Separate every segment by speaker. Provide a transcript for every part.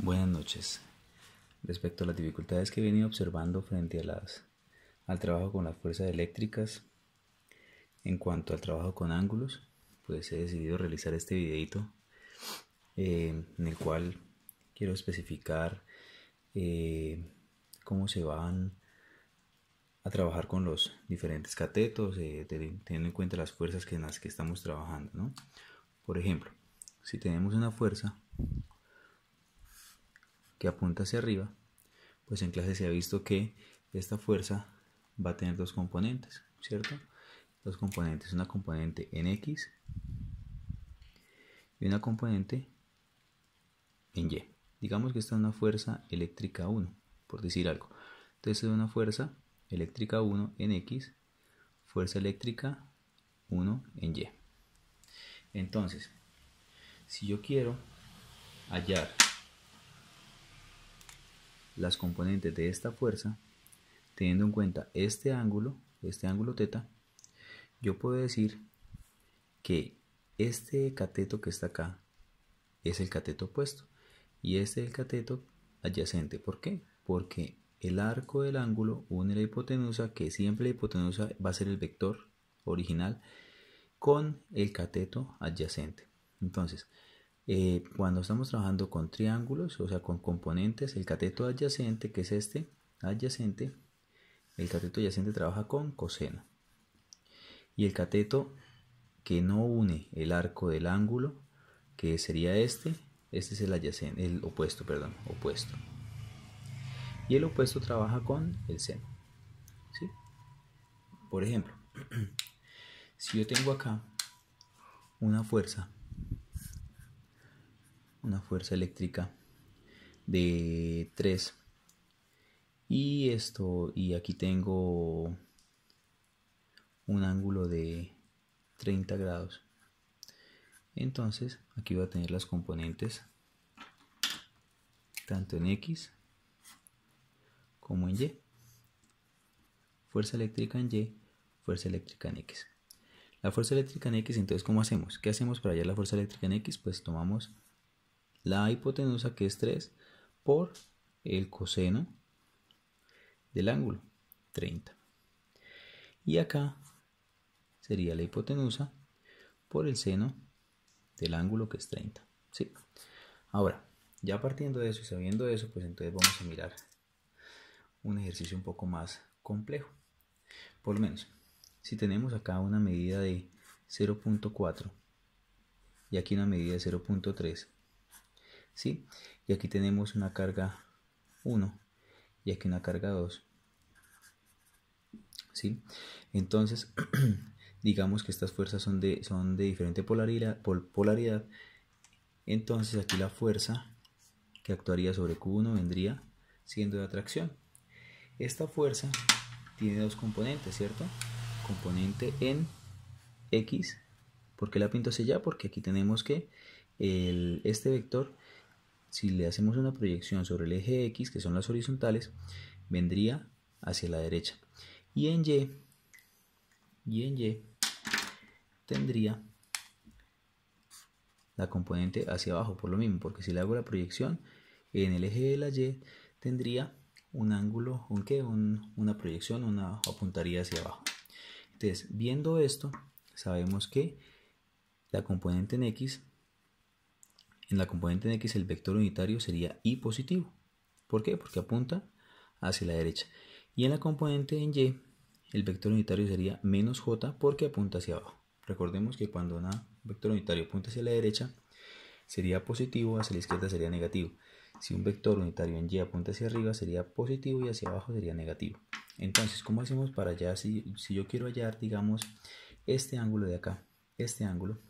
Speaker 1: Buenas noches. Respecto a las dificultades que he venido observando frente al trabajo con las fuerzas eléctricas, en cuanto al trabajo con ángulos, pues he decidido realizar este videito en el cual quiero especificar cómo se van a trabajar con los diferentes catetos, teniendo en cuenta las fuerzas en las que estamos trabajando, ¿no? Por ejemplo, si tenemos una fuerza que apunta hacia arriba, pues en clase se ha visto que esta fuerza va a tener dos componentes, ¿cierto? Dos componentes, una componente en X y una componente en Y. Digamos que esta es una fuerza eléctrica 1, por decir algo. Entonces es una fuerza eléctrica 1 en X, fuerza eléctrica 1 en Y. Entonces, si yo quiero hallar las componentes de esta fuerza, teniendo en cuenta este ángulo θ, yo puedo decir que este cateto que está acá es el cateto opuesto y este es el cateto adyacente. ¿Por qué? Porque el arco del ángulo une la hipotenusa, que siempre la hipotenusa va a ser el vector original, con el cateto adyacente. Entonces, cuando estamos trabajando con triángulos, o sea con componentes, el cateto adyacente, que es este adyacente, el cateto adyacente trabaja con coseno, y el cateto que no une el arco del ángulo, que sería este es el adyacente, el opuesto, opuesto. Y el opuesto trabaja con el seno, ¿sí? Por ejemplo, si yo tengo acá una fuerza eléctrica de 3 y aquí tengo un ángulo de 30 grados, entonces aquí voy a tener las componentes tanto en X como en Y. Fuerza eléctrica en Y, fuerza eléctrica en X. La fuerza eléctrica en X, entonces, ¿cómo hacemos? ¿Qué hacemos para hallar la fuerza eléctrica en X? Pues tomamos la hipotenusa, que es 3, por el coseno del ángulo, 30. Y acá sería la hipotenusa por el seno del ángulo, que es 30. ¿Sí? Ahora, ya partiendo de eso y sabiendo eso, pues entonces vamos a mirar un ejercicio un poco más complejo. Por lo menos, si tenemos acá una medida de 0.4 y aquí una medida de 0.3, ¿sí? Y aquí tenemos una carga 1 y aquí una carga 2, ¿sí? Entonces, digamos que estas fuerzas son de diferente polaridad. Entonces aquí la fuerza que actuaría sobre Q1 vendría siendo de atracción. Esta fuerza tiene dos componentes, ¿cierto? Componente en X. ¿Por qué la pinto hacia allá? Porque aquí tenemos que este vector, si le hacemos una proyección sobre el eje X, que son las horizontales, vendría hacia la derecha. Y en Y tendría la componente hacia abajo, por lo mismo, porque si le hago la proyección en el eje de la Y, tendría un ángulo, una proyección, apuntaría hacia abajo. Entonces, viendo esto, sabemos que la componente en X, el vector unitario sería Y positivo. ¿Por qué? Porque apunta hacia la derecha. Y en la componente en Y, el vector unitario sería menos J, porque apunta hacia abajo. Recordemos que cuando un vector unitario apunta hacia la derecha, sería positivo, hacia la izquierda sería negativo. Si un vector unitario en Y apunta hacia arriba, sería positivo, y hacia abajo sería negativo. Entonces, ¿cómo hacemos para hallar? Si yo quiero hallar, digamos, este ángulo de acá, este ángulo,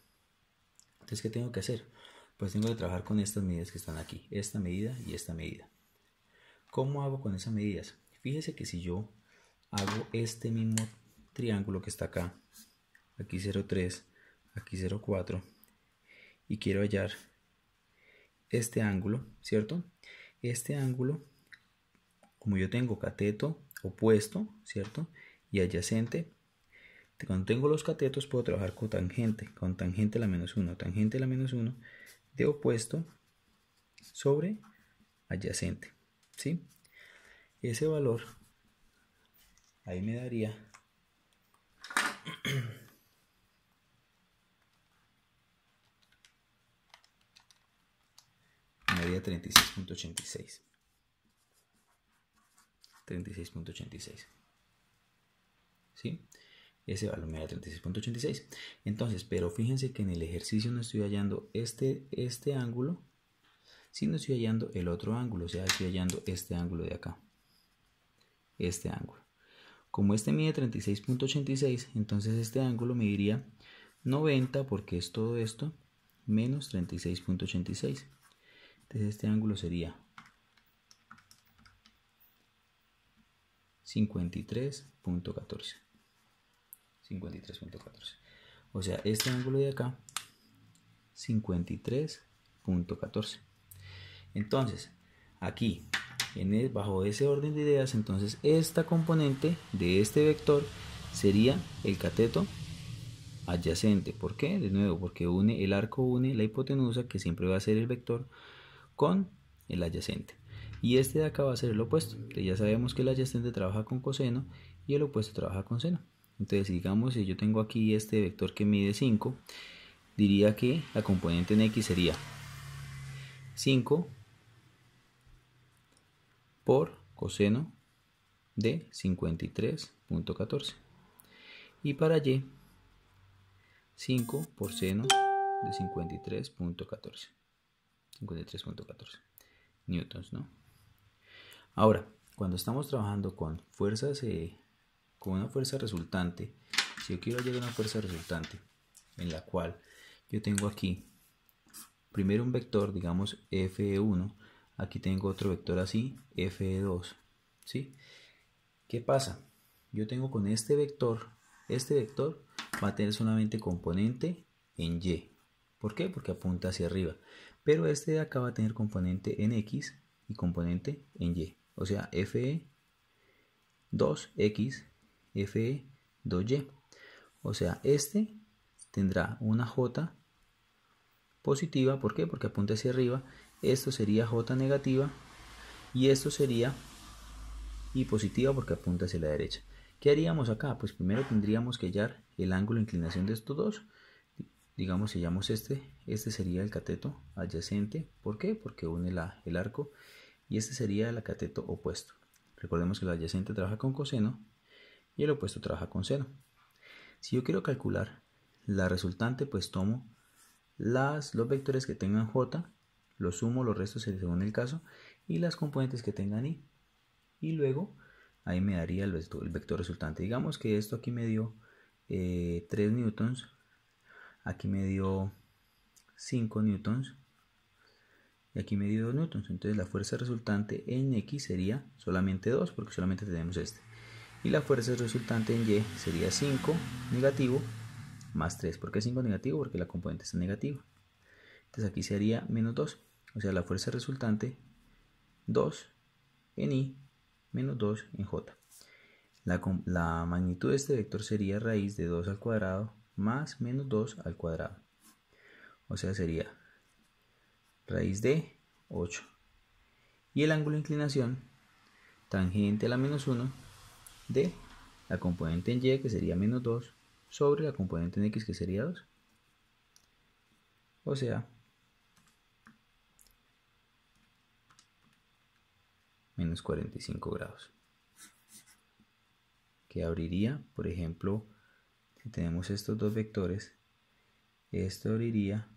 Speaker 1: entonces, ¿qué tengo que hacer? Pues tengo que trabajar con estas medidas que están aquí, esta medida y esta medida. ¿Cómo hago con esas medidas? Fíjese que si yo hago este mismo triángulo que está acá, aquí 0,3, aquí 0,4, y quiero hallar este ángulo, ¿cierto? Este ángulo, como yo tengo cateto opuesto, ¿cierto? Y adyacente, cuando tengo los catetos puedo trabajar con tangente a la menos 1, tangente a la menos 1 de opuesto sobre adyacente, ¿sí? Ese valor ahí me daría me daría 36.86. 36.86. ¿Sí? Ese valor me da 36.86. Entonces, pero fíjense que en el ejercicio no estoy hallando este ángulo, sino estoy hallando el otro ángulo, o sea, estoy hallando este ángulo de acá. Este ángulo. Como este mide 36.86, entonces este ángulo mediría 90, porque es todo esto, menos 36.86. Entonces este ángulo sería 53.14. 53.14. O sea, este ángulo de acá, 53.14. Entonces, aquí, bajo ese orden de ideas, entonces esta componente de este vector sería el cateto adyacente. ¿Por qué? De nuevo, porque el arco une la hipotenusa, que siempre va a ser el vector, con el adyacente. Y este de acá va a ser el opuesto. Entonces ya sabemos que el adyacente trabaja con coseno y el opuesto trabaja con seno. Entonces, digamos, si yo tengo aquí este vector que mide 5, diría que la componente en x sería 5 por coseno de 53.14. Y para y, 5 por seno de 53.14. 53.14 newtons, ¿no? Ahora, cuando estamos trabajando con fuerzas, con una fuerza resultante, si yo quiero hallar una fuerza resultante en la cual yo tengo aquí primero un vector, digamos Fe1, aquí tengo otro vector así, Fe2, ¿sí? ¿Qué pasa? Yo tengo con este vector va a tener solamente componente en Y. ¿Por qué? Porque apunta hacia arriba. Pero este de acá va a tener componente en X y componente en Y. O sea, Fe2X, Fe2Y. O sea, este tendrá una J positiva. ¿Por qué? Porque apunta hacia arriba. Esto sería J negativa y esto sería Y positiva porque apunta hacia la derecha. ¿Qué haríamos acá? Pues primero tendríamos que hallar el ángulo de inclinación de estos dos. Digamos, si hallamos este sería el cateto adyacente. ¿Por qué? Porque une el arco. Y este sería el cateto opuesto. Recordemos que el adyacente trabaja con coseno y el opuesto trabaja con seno. Si yo quiero calcular la resultante, pues tomo los vectores que tengan J, los sumo, los restos según el caso, y las componentes que tengan Y. Y luego ahí me daría el vector resultante. Digamos que esto aquí me dio 3 newtons, aquí me dio 5 newtons y aquí me dio 2 newtons. Entonces la fuerza resultante en X sería solamente 2 porque solamente tenemos este. Y la fuerza resultante en Y sería 5 negativo más 3. ¿Por qué 5 negativo? Porque la componente está negativa. Entonces aquí sería menos 2. O sea, la fuerza resultante 2 en Y menos 2 en J. La magnitud de este vector sería raíz de 2 al cuadrado más menos 2 al cuadrado. O sea, sería raíz de 8. Y el ángulo de inclinación tangente a la menos 1 de la componente en Y, que sería menos 2, sobre la componente en X, que sería 2. O sea, menos 45 grados. Que abriría, por ejemplo, si tenemos estos dos vectores, esto abriría